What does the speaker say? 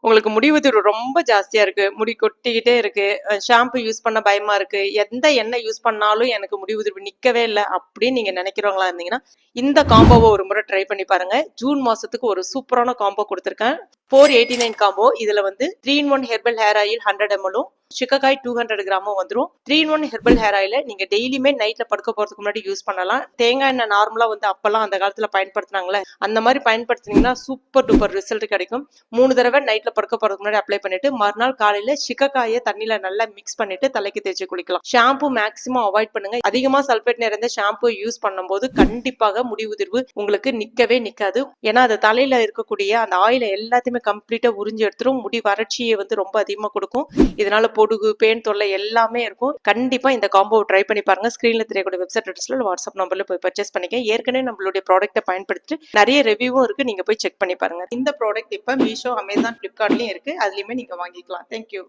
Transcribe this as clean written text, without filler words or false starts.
உங்களுக்கு முடி உதிர்வு ரொம்ப ஜாஸ்தியா இருக்கு, முடி கொட்டிக்கிட்டே இருக்கு, ஷாம்பு யூஸ் பண்ண பயமா இருக்கு, எந்த எண்ணெய் யூஸ் பண்ணாலும் எனக்கு முடி உதிர்வு நிக்கவே இல்ல அப்படின்னு நீங்க நினைக்கிறவங்களா இருந்தீங்கன்னா, இந்த காம்போவை ஒரு முறை ட்ரை பண்ணி பாருங்க. ஜூன் மாசத்துக்கு ஒரு சூப்பரான காம்போ கொடுத்துருக்கேன். 489 காம்போ. இதுல வந்து 3-in-1 herbal hair oil 100 ml சிக்கக்காய் 200 கிராமும் வந்துடும். 3-in-1 ஹெர்பல் ஹேர் ஆயில நீங்க டெய்லியுமே நைட்ல படுக்க போறதுக்கு முன்னாடி யூஸ் பண்ணலாம். தேங்காய் எண்ணெய் நார்மலா வந்து அப்பெல்லாம் அந்த காலத்துல பயன்படுத்தினாங்களே, அந்த மாதிரி பயன்படுத்தினீங்கன்னா சூப்பர் டூப்பர் ரிசல்ட் கிடைக்கும். 3 தடவை நைட்ல படுக்க போறதுக்கு முன்னாடி அப்ளை பண்ணிட்டு மறுநாள் காலையில சிக்கக்காயை தண்ணியில நல்லா மிக்ஸ் பண்ணிட்டு தலைக்கு தேய்ச்சி குளிக்கலாம். ஷாம்பு மேக்ஸிமம் அவாய்ட் பண்ணுங்க. அதிகமா சல்பேட் நிறைந்த ஷாம்பு யூஸ் பண்ணும்போது கண்டிப்பாக முடி உதிர்வு உங்களுக்கு நிக்கவே நிக்காது. ஏன்னா அது தலையில இருக்கக்கூடிய அந்த ஆயில எல்லாத்தையுமே கம்ப்ளீட்டா உறிஞ்சி எடுத்துரும். முடி வறட்சியை வந்து ரொம்ப அதிகமா கொடுக்கும். இதனால பொடுகு, பேன் தொல்லை எல்லாமே இருக்கும். கண்டிப்பா இந்த காம்போ ட்ரை பண்ணி பாருங்க. ஸ்கிரீன்ல தெரியக்கூடிய வெப்சைட் அட்ரஸ்ல வாட்ஸ்அப் நம்பர்ல போய் பர்ச்சேஸ் பண்ணிக்க. ஏற்கனவே நம்மளுடைய ப்ராடக்ட்டை பயன்படுத்திட்டு நிறைய ரிவ்யூவும் இருக்கு, நீங்க போய் செக் பண்ணி பாருங்க. இந்த ப்ராடக்ட் இப்ப மீஷோ, அமேசான், பிளிப்கார்ட்லயும் இருக்கு. அதுலயுமே நீங்க வாங்கிக்கலாம். தேங்க்யூ.